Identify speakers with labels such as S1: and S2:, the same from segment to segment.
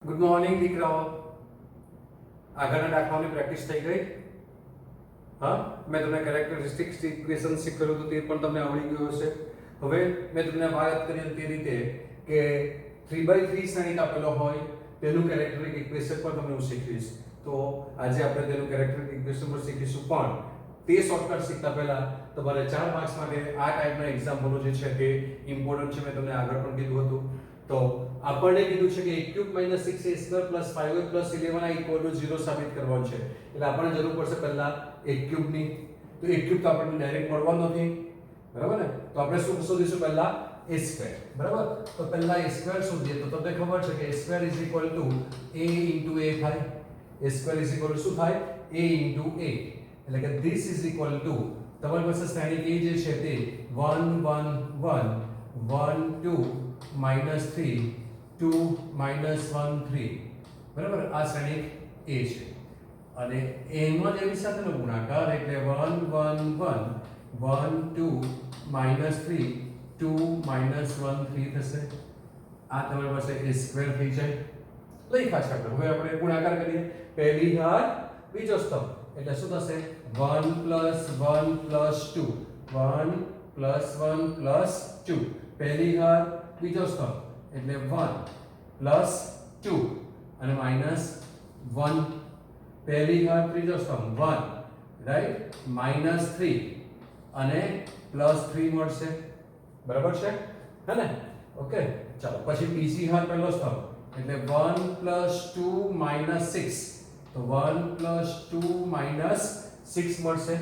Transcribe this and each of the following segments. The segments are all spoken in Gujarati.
S1: ગુડ મોર્નિંગ દીકરાઓ. આગળના દાખલાઓની પ્રેક્ટિસ થઈ ગઈ? હા, મેં તમને કેરેક્ટરિસ્ટિક્સ ઇક્વેશન શીખવેલું હતું, તે પણ તમને આવડી ગયું હશે. હવે મેં તમને વાત કરી તે રીતે કે 3/3 શ્રેણિક આપેલો હોય તેનું કેરેક્ટરિસ્ટિક ઇક્વેશન પણ તમને હું શીખવીશ. તો આજે આપણે તેનું કેરેક્ટરિસ્ટિક ઇક્વેશન પણ શીખીશું, પણ તે શોર્ટકટ શીખતા પહેલા તમારે 4 માર્ક્સ માટે આ ટાઈપના એક્ઝામ્પલો જે છે તે ઇમ્પોર્ટન્ટ છે. મેં તમને આગળ પણ કીધું હતું. તો આપણને કીધું છે કે a³ - 6a² + 5a + 11 = 0 સાબિત કરવાનું છે. એટલે આપણને જરૂર પડશે પહેલા a³ ની. તો a³ તો આપણને ડાયરેક્ટ મળવાનો નથી, બરાબર ને? તો આપણે શું શોધીશું? પહેલા a², બરાબર? તો પહેલા a² શોધીએ તો તમને ખબર છે કે a² = a * a થાય. a² = શું થાય? a * a. એટલે કે this is equal to તમારી પાસે શ્રેણિક a જે છે તે 1 1 1 1 2 -3 2 -1 3, બરાબર? આ શ્રેણિક a છે અને એમાં જ એની સાથેનો ગુણાકાર એટલે 1 1 1 1 2 -3 2 -1 3 થશે. આ તમારી પાસે a² થઈ જાય. લખ્યા છે આપણે. હવે આપણે ગુણાકાર કરીએ. પહેલી ઘાત બીજો સ્તંભ એટલે શું થશે? 1 + 1 + 2 1 + 1 + 2. પહેલી ઘાત બીજો સ્તંભ એટલે 1 + 2 અને -1. પહેલી ઘાત ત્રીજો સ્તંભ 1, રાઈટ, -3 અને +3 મળશે, બરાબર છે? હે ને? ઓકે, ચાલો પછી બીજી ઘાત પહેલો સ્તંભ એટલે 1 + 2 - 6. તો 1 + 2 - 6 મળશે.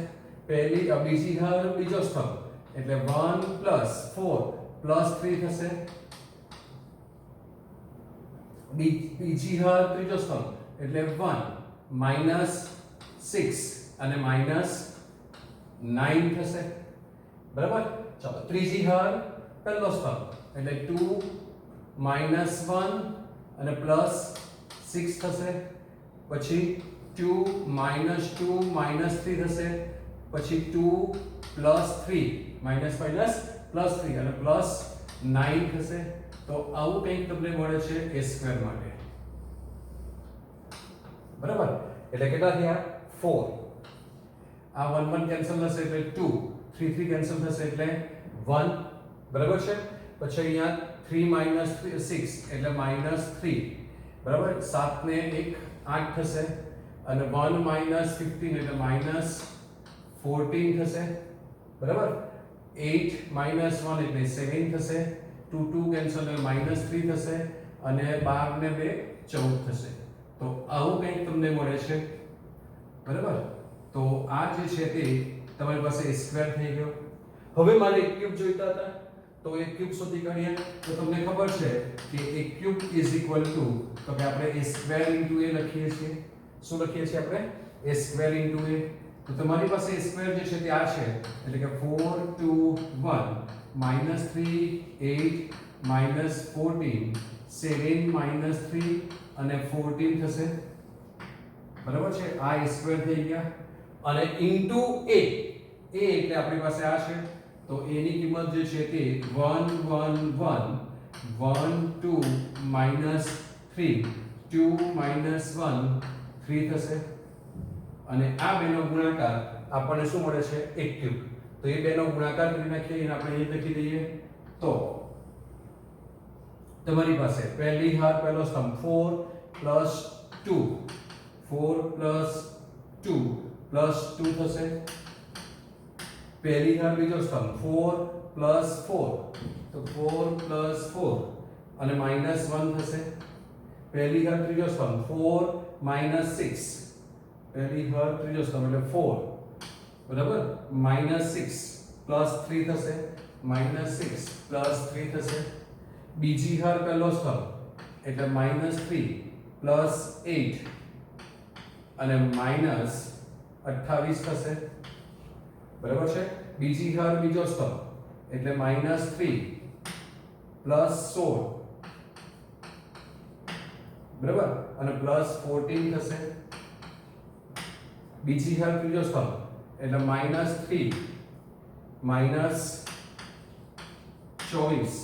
S1: બીજી ઘાત બીજો સ્તંભ એટલે 1 + 4 +3 થશે. બીજી ઘાત ત્રીજો સ્તંભ એટલે 1 - 6 અને -9 થશે, બરાબર? ચાલો ત્રીજી ઘાત પહેલો સ્તંભ એટલે 2 - 1 અને +6 થશે. પછી 2 - 2 -3 થશે. પછી 2 + 3 -3 અને +9 થશે. તો આવું કંઈક તમને મળે છે a² માટે, બરાબર? એટલે કેટલા થયા? 4. આ 1 1 કેન્સલ થશે એટલે 2, 3 3 કેન્સલ થશે એટલે 1, બરાબર છે? પછી અહીંયા 3 - 6 એટલે -3, બરાબર? 7 ને 1 8 થશે અને 1 - 15 એટલે -14 થશે, બરાબર? 8 - 1 એટલે 7 થશે. 2 2 કેન્સલ એટલે -3 થશે અને 12 ને 2 14 થશે. તો આવું કંઈક તમને મળે છે, બરાબર? તો આ જે છે તે તમારી પાસે a² થઈ ગયો. હવે મારે a³ જોઈતા હતા, તો a³ શોધી કાઢીએ. તો તમને ખબર છે કે a³ = તો કે આપણે a² * a લખીએ છીએ. શું લખીએ છીએ આપણે? a² * a. તો તમારી પાસે a² જે છે તે આ છે એટલે કે 4 2 1 -3 8 -14 7 -3 અને 14 થશે, બરાબર છે? આ a² થઈ ગયા. અને ઇન્ટુ a એટલે આપણી પાસે આ છે. તો a ની કિંમત જે છે તે 1 1 1 1 2 -3 2 -1 3 થશે. અને આ બેનો ગુણાકાર આપણને શું મળે છે? a³. તો એ બેનો ગુણાકાર કરી નાખીએ અને આપણે અહીં લખી દઈએ. તો તમારી પાસે પહેલી ઘાત પહેલો સ્તંભ 4 + 2 4 + 2 +2 થશે. પહેલી ઘાત બીજો સ્તંભ 4 + 4 તો 4 + 4 અને -1 થશે. પહેલી ઘાત ત્રીજો સ્તંભ 4 - 6 પહેલી ઘાત ત્રીજો સ્તંભ એટલે 4, બરાબર? -6 +3 થશે. -6 +3 થશે. બીજી ઘાત પહેલો સ્તંભ એટલે -3 + 8 અને -28 થશે, બરાબર છે? બીજી ઘાત બીજો સ્તંભ એટલે -3 + 16, બરાબર? અને +14 થશે. બીજી ઘાત ત્રીજો સ્તંભ એટલે -3 -24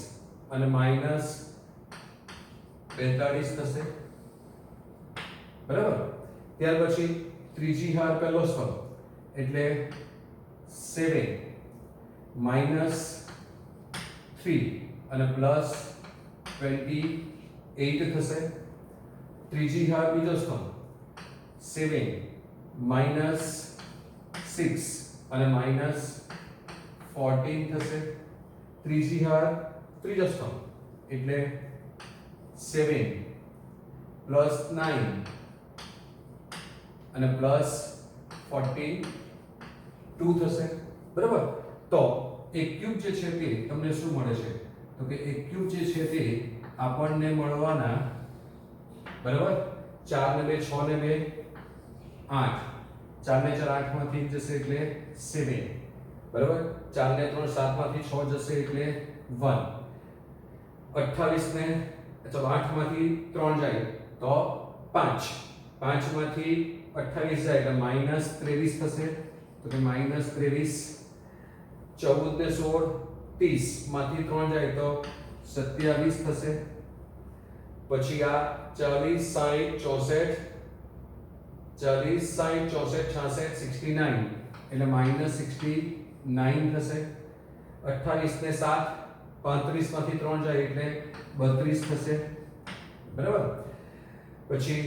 S1: અને -42 થશે. બરાબર. ત્યાર પછી ત્રીજી હાર પહેલો સ્તંભ એટલે 7 માઈનસ 3 અને પ્લસ 28 થશે. ત્રીજી હાર બીજો સ્તંભ 7 માઈનસ 6 અને માઈનસ 14 થશે. ત્રીજી હાર ત્રીજો સ્તંભ એટલે 7 પ્લસ 9 અને પ્લસ 42 થશે. બરાબર. તો એક ક્યુબ જે છે તે તમને શું મળે છે? તો કે એક ક્યુબ જે છે તે આપણને મળવાના, બરાબર, 4 ને 2 6 ને 2 8, 4 ને 4 8 માંથી જશે એટલે 7, બરાબર. 4 ને 3 7 માંથી 6 જશે એટલે 1. 28 ને ચલો 8 માંથી 3 જાય તો 5, 5 માંથી 28 જાય એટલે માઈનસ 23 થશે. તો કે માઈનસ 23. 14 ને 16 30 માંથી 3 જાય તો 27 થશે. પછી આ 40 60 64 40 60 64 66 69 એટલે માઈનસ 69 થશે. 28 ને 7 35 માંથી 3 જાય એટલે 32 થશે. બરાબર. પછી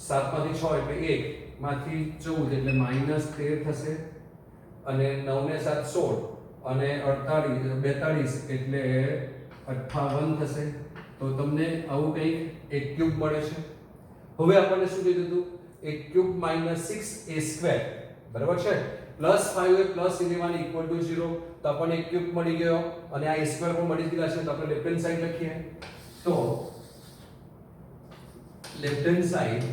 S1: 7 માંથી 6 એટલે 1 માંથી 14 એટલે માઈનસ 13 થશે. અને 9 ને 7 16 અને 48 42 એટલે 58 થશે. તો તમને આવું કંઈક એક ક્યુબ મળે છે. હવે આપણને શું કીધું હતું? એક ક્યુબ માઈનસ 6a², બરાબર છે. Plus 5a plus 11 equal to 0. તો આપણને એક ક્યુબ મળી ગયો અને આ a² પણ મળી ગયેલા છે. તો આપણે લેફ્ટ હેન્ડ સાઈડ લખીએ. તો લેફ્ટ હેન્ડ સાઈડ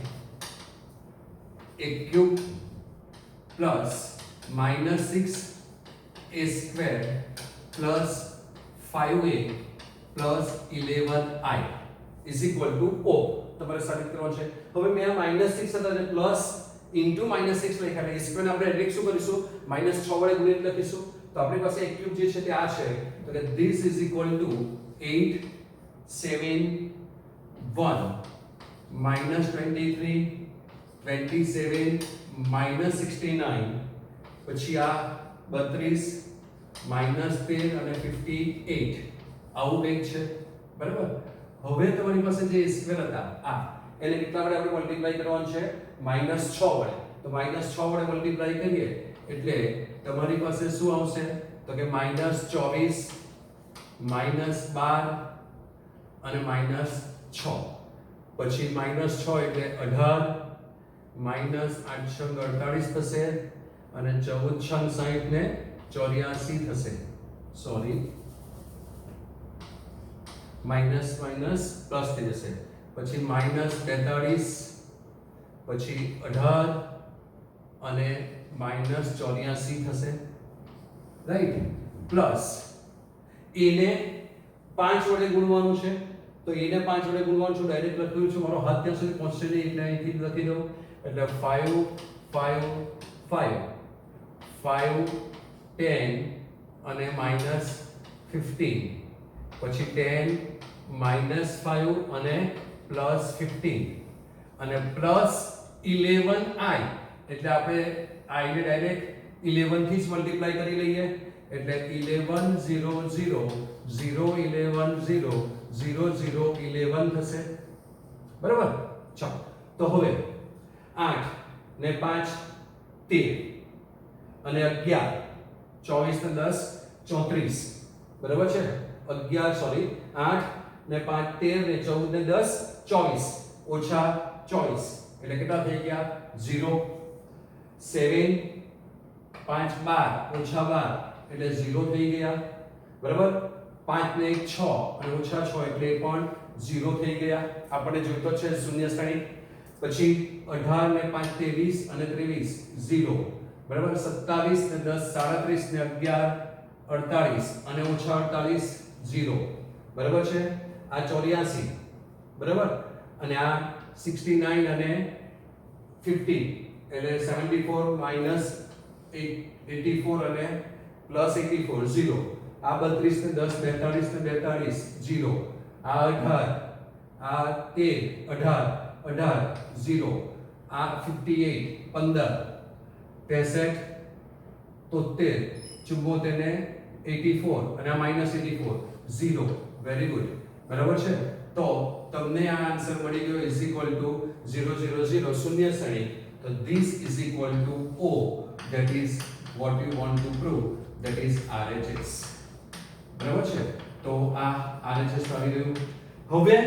S1: એક cube plus minus 6a² plus 5a plus 11i is equal to O. તમારે સાબિત કરવાનું છે. હવે મેં આ માઈનસ 6 હતા અને પ્લસ ઇન્ટુ માઈનસ 6 લખ્યા એટલે સ્ક્વેર આપણે ડાયરેક્ટ શું કરીશું? માઈનસ 6 વડે ગુણિત લખીશું. તો આપણી પાસે એક ક્યુબ જે છે તે આ છે. તો કે this is equal two 8 7 1 minus 23 27 minus 69 પછી આ 32 માઈનસ 13 અને 58 આવું કંઈક છે. બરાબર. હવે તમારી પાસે જે સ્ક્વેર હતા આ એને કેટલા વડે આપણે મલ્ટીપ્લાય કરવાનું છે? માઈનસ 6 વડે. તો માઈનસ 6 વડે મલ્ટીપ્લાય કરીએ એટલે તમારી પાસે શું આવશે? તો કે માઈનસ 24 માઈનસ 12 અને માઈનસ 6. પછી માઈનસ 6 એટલે 18 માઈનસ 8 છંગ 48 થશે અને 14 છંગ 60 ને 84 થશે. સોરી, માઈનસ માઈનસ પ્લસ થઈ જશે. પછી માઈનસ 42 પછી 18 અને માઈનસ 84 થશે. રાઈટ. પ્લસ a ને 5 વડે ગુણવાનું છે. તો a ને 5 વડે ગુણવાનું છે. ડાયરેક્ટ લખ્યું છે. મારો હાથ ત્યાં સુધી પહોંચશે નહીં એટલે અહીંથી લખી દઉં. એટલે 5 5 5 5 10 અને માઈનસ 15 પછી 10 માઈનસ 5 અને પ્લસ 15 અને પ્લસ 11i એટલે આપણે i ને ડાયરેક્ટ 11 થી જ મલ્ટીપ્લાય કરી લઈએ એટલે 11 0 0 0 11 0 0 0 11 થશે. બરાબર. ચાલો તો હવે 8 ને 5 13 અને 11 24 ને 10 34. બરાબર છે. 11 સોરી 8 ને 5 13 ને 14 ને 10 24 ઓછા 24 એટલે કેટલા થઈ ગયા? 0. 7 5 12 ઓછા 12 એટલે 0 થઈ ગયા. બરાબર. 5 ને 1 6 અને ઓછા 6 એટલે પણ 0 થઈ ગયા. આપણે જોઈતો છે શૂન્ય સ્થાનિક. પછી 18 ને 5 23 અને 23 0. બરાબર. 27 ને 10 37 ને 11 48 અને ઓછા 48 0. બરાબર છે. આ 84. બરાબર. અને આ 69 અને 15 એટલે 74 માઈનસ 84 અને પ્લસ 84 0. આ 32 ને 10 42 ને 42 0. આ 18 આ 13 18 18 0. આ 58 15 63 73 74 ને 84 અને આ -84 0 વેરી ગુડ બરાબર છે તો તમને આ આન્સર મળી ગયો ઇઝ ઇક્વલ ટુ 0 0 0 શૂન્ય શ્રેણી તો this is equal to O that is what you want to prove that is RHS બરાબર છે તો આ RHS આવી ગયું હવે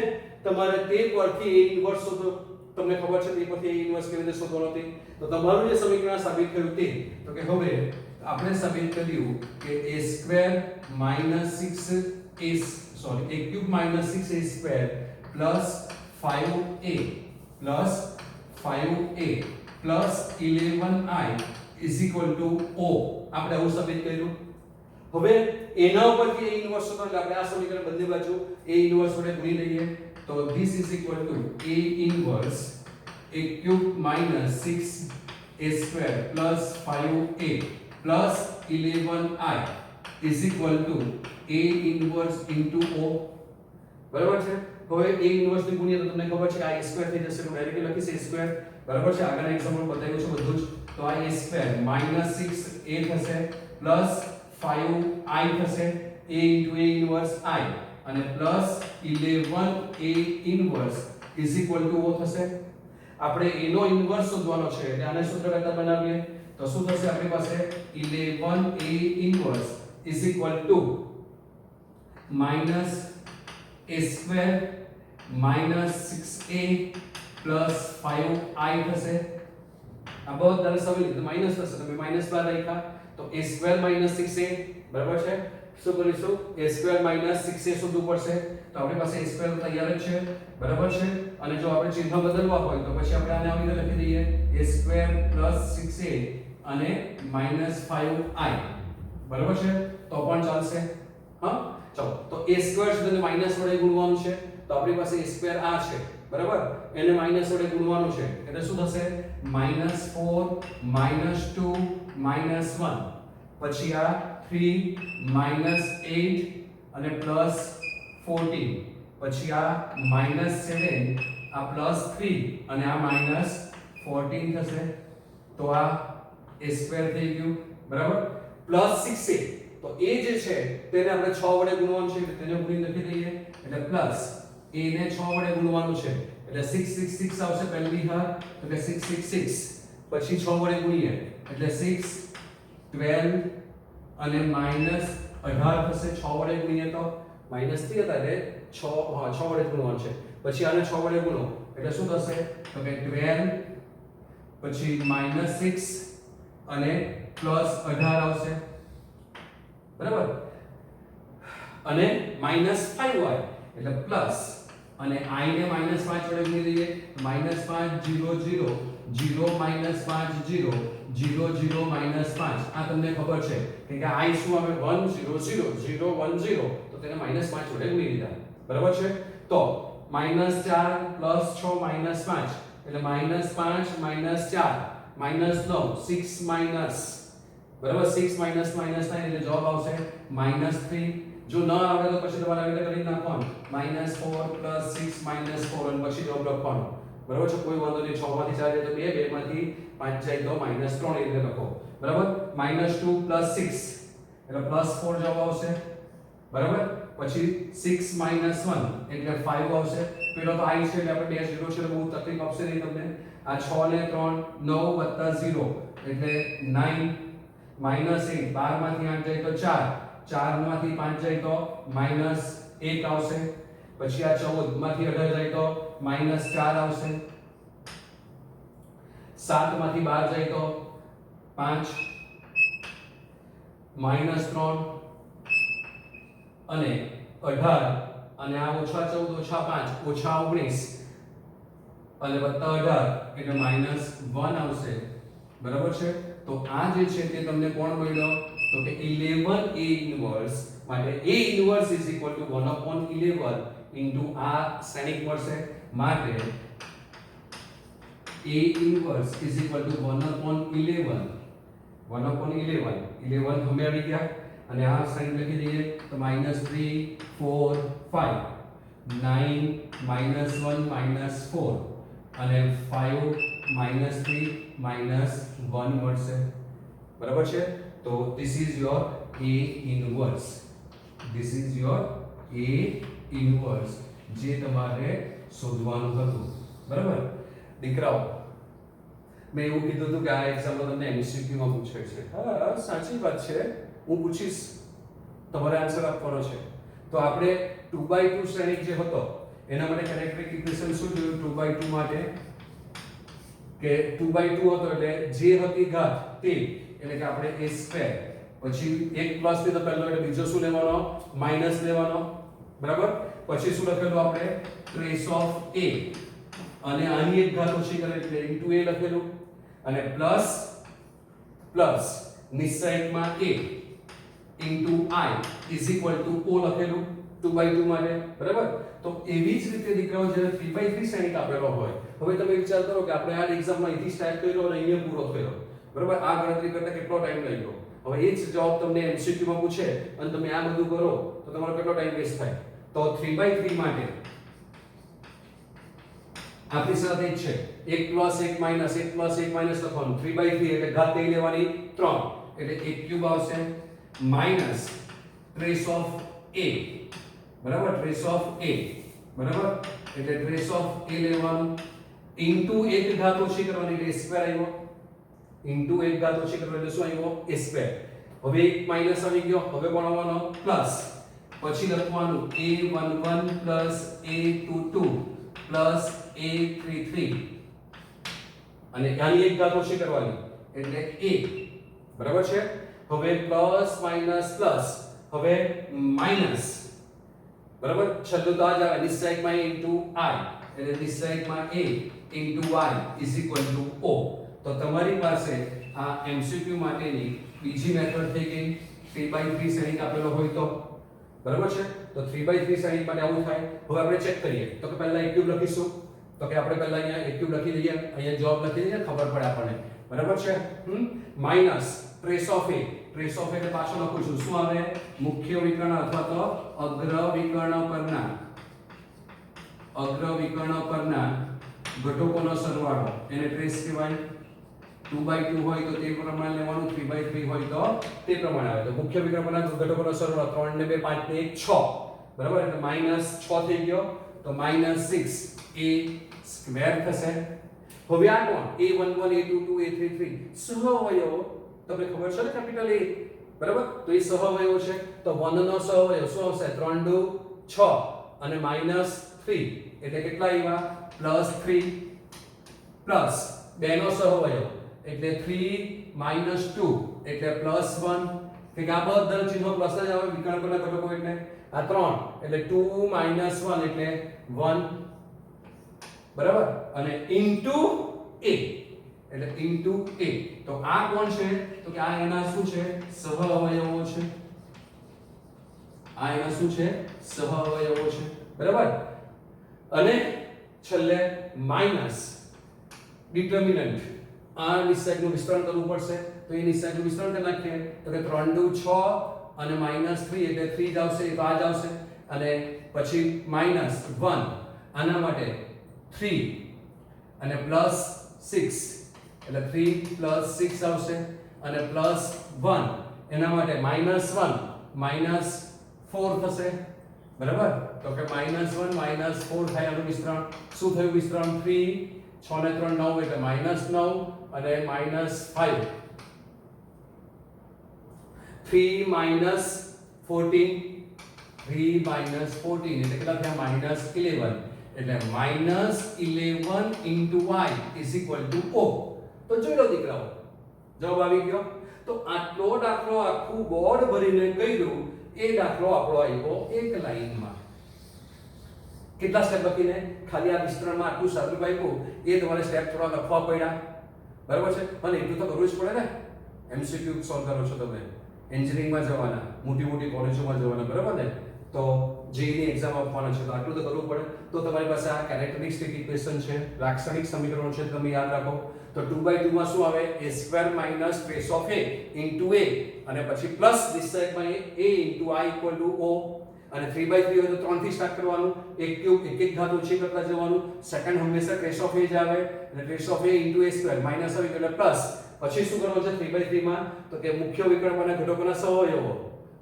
S1: તમારે તે પરથી A ઇન્વર્સ શોધો તમને ખબર છે તે પરથી A ઇન્વર્સ કેવી રીતે શોધવાનો તે તો તમારું જે સમીકરણ સાબિત થયું તે તો કે હવે આપણે સાબિત કર્યું કે a² - 6a sorry a³ - 6a² plus 5a plus 5a plus 11i is equal to O આપણે આવું સાબિત કર્યું હવે એના ઉપરથી a ઇન્વર્સ શોધો એટલે આપણે આ સમીકરણ બંને બાજુ a ઇન્વર્સ વડે ગુણી લઈએ તો this is equal to a inverse a³ - 6a² plus 5a plus 11i is equal to a inverse into O બરાબર છે હવે a inverse ની ગુણ્યા તો તમને ખબર છે કે આ a² થઈ જશે તો ડાયરેક્ટલી લખીશ a² બરાબર છે આગળના એક્ઝામ્પલ બતાવ્યું છે બધું જ તો આ a² - 6a થશે plus 5i થશે a into a inverse i અને plus 11a inverse is equal to O થશે આપણે a નો ઇન્વર્સ શોધવાનો છે એટલે આને સૂત્ર કરતા બનાવીએ તો શું થશે આપણી પાસે 11a inverse is equal to minus a² minus 6a plus 5i થશે આ બધાને સવી રીતે માઈનસ થશે તમે માઈનસ બાર રાખ્યા તો a² minus 6a બરાબર છે શું કરીશું a² minus 6a શોધવું પડશે તો આપણી પાસે a² તૈયાર જ છે બરાબર છે અને જો આપણે ચિહ્ન બદલવા હોય તો પછી આપણે આને આવી રીતે લખી દઈએ a² plus 6a અને minus 5i બરાબર છે તો પણ ચાલશે હા ચલો તો a² છે તેને માઈનસ વડે ગુણવાનું છે તો આપણી પાસે a² આ છે બરાબર એને માઈનસ વડે ગુણવાનું છે એટલે શું થશે -4 -2 -1 પછી આ 3 -8 અને +14 પછી આ -7 આ +3 અને આ -14 થશે તો આ a² થઈ ગયું બરાબર +6a તો a જે છે તેને આપણે 6 વડે ગુણવાનું છે એટલે તેને ગુણી લખી દઈએ એટલે પ્લસ a ને 6 વડે ગુણવાનું છે એટલે 666 આવશે પહેલી હાર તો કે 666 પછી 6 વડે ગુણીએ એટલે 6 12 અને -18 થશે 6 વડે ગુણીએ તો -3 હતા એટલે 6 વડે ગુણવાનું છે પછી આને 6 વડે ગુણો એટલે શું થશે તો કે 12 પછી -6 અને +18 આવશે બરાબર અને -5y એટલે પ્લસ અને i ને -5 વડે ગુણી દઈએ -5 0 0 0 -5 0 0 0 -5 આ તમને ખબર છે કે i શું આવે 1 0 0 0 1 0 તો તેને -5 વડે ગુણી દીધા બરાબર છે તો -4 + 6 -5 એટલે -5 -4 -9 6 માઈનસ બરાબર 6 માઈનસ માઈનસ થાય એટલે જવાબ આવશે -3 જો ન આવડે તો પછી તમારે આવી રીતે કરી નાખવાનું -4 + 6 -4 અને પછી જવાબ લખવાનો બરાબર છે કોઈ વાંધો નહીં 6 માંથી 4 જાય તો 2 2 માંથી 5 જાય તો -3 એ રીતે લખો બરાબર -2 + 6 એટલે +4 જવાબ આવશે બરાબર પછી 6 - 1 એટલે 5 આવશે પેલો તો i છે એટલે આપણે 2 0 છે એટલે બહુ તકલીફ આપશે નહીં તમને આ 6 ને 3 9 + 0 એટલે 9 -8 12 માંથી 8 જાય તો 4 માંથી 5 જાય તો -1 આવશે પછી આ 14 માંથી 18 જાય તો -4 આવશે 7 માંથી 12 જાય તો 5 -3 અને 18 અને આ -14 -5 -19 અને +18 એટલે -1 આવશે બરાબર છે તો આ જે છે તે તમને કોણ મળ્યો તો કે 11a ઇન્વર્સ માટે a ઇન્વર્સ = 1/11 ઇન્ટુ આ શ્રેણિક મળશે માટે a ઇન્વર્સ = 1/11 11 હમે આવી ગયા અને આ શ્રેણિક લખી દઈએ તો -3 4 5 9 -1 -4 અને 5 -3 -1 મળશે બરાબર છે તો this is your A inverse this is your A inverse જે તમારે શોધવાનું હતું બરાબર દીકરાઓ મેં એવું કીધું હતું કે આ એક્ઝામ્પલ તમને MCQ માં પૂછે છે હા સાચી વાત છે હું પૂછીશ તમારે આન્સર આપવાનો છે તો આપણે 2/2 શ્રેણિક જે હતો એના માટે કેરેક્ટરિસ્ટિક ઇક્વેશન શું જોયું 2/2 માટે કે 2/2 હતો એટલે જે હતી ઘાત તે એટલે કે આપણે a સ્ક્વેર પછી એક પ્લસ થી તો પહેલો એટલે બીજો શું લેવાનો માઈનસ લેવાનો બરાબર પછી શું લખેલું આપણે ટ્રેસ ઓફ a અને આની એક ઘાત ઓછી કરે એટલે ઇન્ટુ a લખેલું અને પ્લસ પ્લસ નિશ્ચયકમાં a into i is equal to o લખેલું 2/2 માટે બરાબર તો એવી જ રીતે દીકરાઓ જ્યારે 3/3 શ્રેણિક આપેલો હોય હવે તમે વિચાર કરો કે આપણે આ એક્ઝામમાં અહીંથી સ્ટાર્ટ કર્યો અને અહીંયા પૂરો થયો બરાબર આ ગણતરી કરતા કેટલો ટાઈમ લાગ્યો હવે એ જ જવાબ તમને MCQ માં પૂછે અને તમે આ બધું કરો તો તમારો કેટલો ટાઈમ વેસ્ટ થાય તો 3/3 માટે આપણી સાથે જ છે 1 પ્લસ 1 માઈનસ 1 પ્લસ 1 માઈનસ લખવાનું 3/3 એટલે ઘાત કઈ લેવાની 3 એટલે 1 ક્યુબ આવશે માઈનસ ટ્રેસ ઓફ a બરાબર ટ્રેસ ઓફ a બરાબર એટલે ટ્રેસ ઓફ a લેવાનું ઇન્ટુ એક ઘાત ઓછી કરવાની એટલે a સ્ક્વેર આવ્યો ઇન્ટુ એક ઘાત ઓછી કરવાની એટલે શું આવ્યો a સ્ક્વેર હવે એક માઈનસ આવી ગયો હવે બનાવવાનો પ્લસ પછી લખવાનું a11 a22 a33 અને આની એક ઘાત ઓછી કરવાની એટલે a બરાબર છે હવે પ્લસ માઈનસ પ્લસ હવે માઈનસ બરાબર છેલ્લું તો આ જ આવે નિશ્ચયકમાં a ઇન્ટુ i એટલે નિશ્ચયકમાં a into i is equal to o તો તમારી પાસે આ MCQ માટેની બીજી મેથડ થઈ ગઈ 3/3 શ્રેણિક આપેલો હોય તો બરાબર છે તો 3/3 શ્રેણિક માટે આવું થાય હવે આપણે ચેક કરીએ તો કે પહેલા એક ક્યુબ લખીશું તો કે આપણે પહેલા અહીંયા એક ક્યુબ લખી દઈએ અહીંયા જવાબ લખી દઈએ ખબર પડે આપણને બરાબર છે minus trace of a trace of એટલે પાછો લખું છું શું આવે મુખ્ય વિકર્ણ અથવા તો અગ્ર વિકર્ણ પરના ઘટકોનો સરવાળો એને ટ્રેસ કહેવાય 2/2 હોય તો તે પ્રમાણે લેવાનું 3/3 હોય તો તે પ્રમાણે આવે તો મુખ્ય વિકર્ણ પરના ઘટકોનો સરવાળો 3 ને 2 5 ને 1 6 બરાબર એટલે -6 થઈ ગયો તો -6 a સ્ક્વેર થશે હવે આ કોણ a11 a22 a33 સહઅવયવો તમને ખબર છે ને કેપિટલ A બરાબર તો એ સહઅવયવો છે તો 1 નો સહઅવયવ શું આવશે 3 2 6 અને -3 એટલે કેટલા આવ્યા +3 પ્લસ 2 નો સહઅવયવ એટલે 3 2 એટલે +1 કે આ બધા ચિહ્નો પ્લસ જ આવે વિકર્ણ પરના ઘટકો એટલે આ 3 એટલે 2 1 એટલે 1 બરાબર અને ઇન્ટુ a એટલે ઇન્ટુ a તો આ કોણ છે તો કે આ એના શું છે સહઅવયવો છે આ એના શું છે સહઅવયવો છે બરાબર અને છેલ્લે માઈનસ ડિટર્મિનન્ટ આ નિશ્ચયકનું વિસ્તરણ કરવું પડશે તો એ નિશ્ચયકનું વિસ્તરણ કરી નાખીએ તો કે 3 2 6 અને -3 એટલે 3 જ આવશે એ તો આ જ આવશે અને પછી -1 આના માટે 3 અને +6 એટલે 3 + 6 આવશે અને +1 એના માટે -1 -4 થશે બરાબર તો કે -1 -4 થાય આનું વિસ્તરણ શું થયું વિસ્તરણ 3 6 ને 3 9 એટલે -9 અને -5 3 -14 એટલે કેટલા થયા -11 એટલે -11 into y is equal to o તો જોઈ લો દીકરાઓ જવાબ આવી ગયો તો આટલો દાખલો આખું બોર્ડ ભરીને કર્યું એ દાખલો આપણો આવ્યો એક લાઈનમાં કેટલા સ્ટેપ લખીને ખાલી આ વિસ્તરણમાં આટલું સારું આપ્યું એ તમારે સ્ટેપ થોડા લખવા પડ્યા બરાબર છે અને એટલું તો કરવું જ પડે ને MCQ સોલ્વ કરો છો તમે એન્જિનિયરિંગમાં જવાના મોટી કોલેજોમાં જવાના બરાબર ને તો જેની એક્ઝામ આપવાના છે તો આટલું તો કરવું પડે તો તમારી પાસે આ કેરેક્ટરિસ્ટિક ઇક્વેશન છે લાક્ષણિક સમીકરણો છે તમે યાદ રાખો તો 2/2 માં શું આવે a square minus trace of a into a અને પછી પ્લસ નિશ્ચયકમાં a into i equal to o અને 3/3 હોય તો 3 થી સ્ટાર્ટ કરવાનું, એક ક્યુબ એક એક ઘાત ઓછી કરતા જવાનું, સેકન્ડ હંમેશા ટ્રેસ ઓફ એ જ આવે એટલે trace of a * a² minus આવી ગયો એટલે પ્લસ. પછી શું કરવાનું છે 3/3 માં તો કે મુખ્ય વિકલ્પના ઘટકોના સહઅવયવો,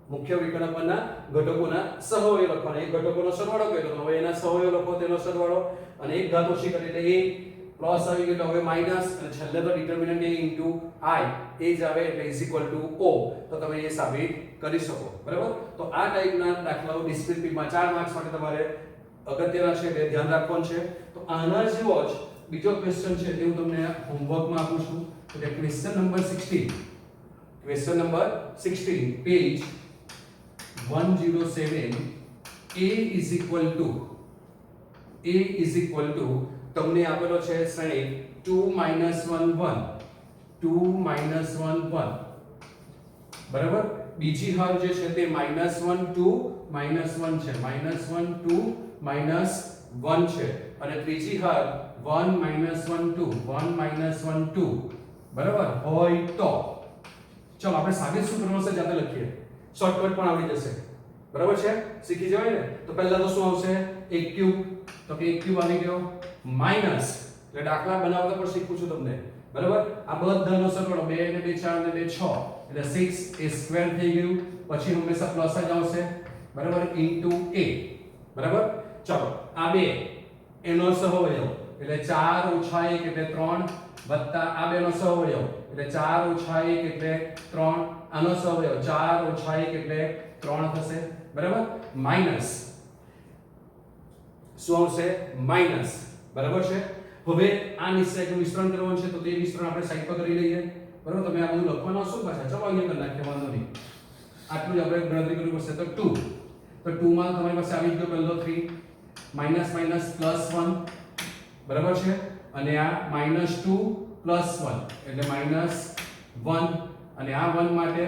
S1: મુખ્ય વિકલ્પના ઘટકોના સહઅવયવ લખવાના. એક ઘટકોનો સરવાળો કર્યો તો હવે એના સહઅવયવ લખો તેનો સરવાળો અને એક ઘાત ઓછી કરી એટલે a પ્લસ આવી ગયો એટલે હવે માઈનસ અને છેલ્લે તો ડિટર્મિનન્ટ a * i એ જ આવે એટલે ઇઝ ઇક્વલ ટુ o. તો તમે એ સાબિત કરી શકો. બરાબર. તો આ ટાઈપના દાખલાઓ ડિસ્ક્રિપ્ટિવમાં 4 માર્ક્સ માટે તમારે અગત્યના છે એટલે ધ્યાન રાખવાનું છે. તો આના જેવો જ બીજો ક્વેશ્ચન છે તે હું તમને હોમવર્કમાં આપું છું. તો કે question number 16, question number 16 page 107, a is equal to તમને આપેલો છે શ્રેણી 2 - 1 1 2 - 1 1. બરાબર. બીજી હાર જે છે તે -1 2 -1 છે, -1 2 -1 છે અને ત્રીજી હાર 1 - 1 2 1 - 1 2. બરાબર હોય તો ચલો આપણે સાબિત શું કરવાનું છે જાતે લખીએ, શોર્ટકટ પણ આવડી જશે. બરાબર છે, શીખી જવાય ને. તો પહેલા તો શું આવશે એક ક્યુબ, તો કે એક ક્યુબ આવી ગયો માઈનસ એટલે દાખલા બનાવતા પણ શીખું છું તમને. બરાબર. આ બધાનો સરવાળો 2 ને 2 4 ને 2 6 એટલે 6a² થઈ ગયું. પછી હંમેશા પ્લસ જ આવશે. બરાબર ઇન્ટુ a. બરાબર. ચલો આ બે એનો સહઅવયવ એટલે 4 - 1 એટલે 3 વત્તા આ બેનો સહઅવયવ એટલે 4 - 1 એટલે 3, આનો સહઅવયવ 4 - 1 એટલે 3 થશે. બરાબર. માઈનસ શું આવશે માઈનસ. બરાબર છે. હવે આ નિશ્ચયનું વિસ્તરણ કરવાનું છે તો તે વિસ્તરણ આપણે સાઈડ પર કરી લઈએ. બરાબર. તમે આ બધું લખવાનું શું પાછા ચલો અહીંયા કરી નાખીએ, વાંધો નહીં. આટલું જ આપણે ગણતરી કરવી પડશે. તો 2, તો 2 માં તમારી પાસે આવી ગયો પહેલો 3 માઈનસ માઈનસ પ્લસ 1. બરાબર છે. અને આ -2 પ્લસ 1 એટલે -1 અને આ 1 માટે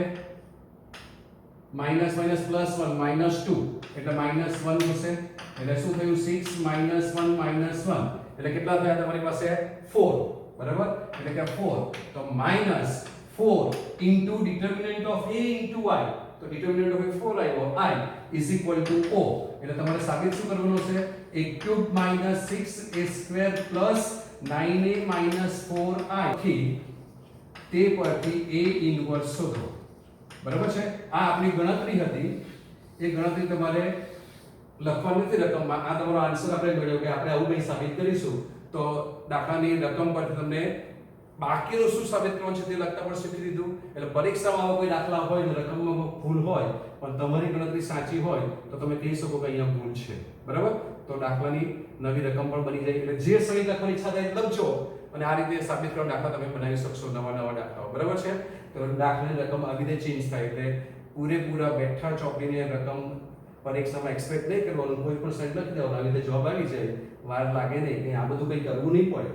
S1: માઈનસ માઈનસ પ્લસ 1 -2 એટલે -1 થશે. એટલે શું થયું 6 - 1 -1 એટલે કેટલા થયા તમારી પાસે 4. બરાબર. એટલે કે 4 તો -4 into determinant of a into i. તો ડિટર્મિનન્ટ ઓફ 4 આવ્યો i is equal to o. એટલે તમારે સાબિત શું કરવાનું છે a³ - 6a² plus 9a - 4i થી તે પરથી a ઇન્વર્સ શોધો. બરાબર છે. આ આપણી ગણતરી હતી. એ ગણતરી તમારે લખવાની નથી રકમમાં. આ તમારો આન્સર આપણે મેળવ્યો કે આપણે આવું કંઈ સાબિત કરીશું તો દાખલાની રકમ પરથી તમને બાકીનું શું સાબિત કરવાનું છે તે લખતા પણ શીખી દીધું. એટલે પરીક્ષામાં આવા કોઈ દાખલા હોય ને રકમમાં ભૂલ હોય પણ તમારી ગણતરી સાચી હોય તો તમે કહી શકો કે અહીંયા ભૂલ છે. બરાબર. તો દાખલાની નવી રકમ પણ બની જાય. એટલે જે સહિત લખવાની ઈચ્છા થાય લખજો અને આ રીતે સાબિત કરવા દાખલા તમે બનાવી શકશો, નવા નવા દાખલાઓ. બરાબર છે. તો દાખલાની રકમ આવી રીતે ચેન્જ થાય એટલે પૂરેપૂરા બેઠા ચોપડીની રકમ પરીક્ષામાં એક્સપેક્ટ નહીં કરવાનું. કોઈ પણ સાઈડ લખી દેવાનું, આવી રીતે જવાબ આવી જાય, વાર લાગે નહીં, કે આ બધું કંઈ કરવું નહીં પડે.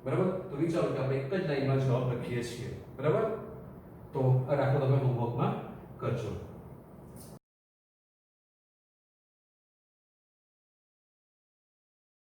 S1: બરાબર. તો વિચારો કે આપણે એક જ લાઈનમાં જવાબ લખીએ છીએ. બરાબર. તો આ દાખલો તમે હોમવર્કમાં કરજો.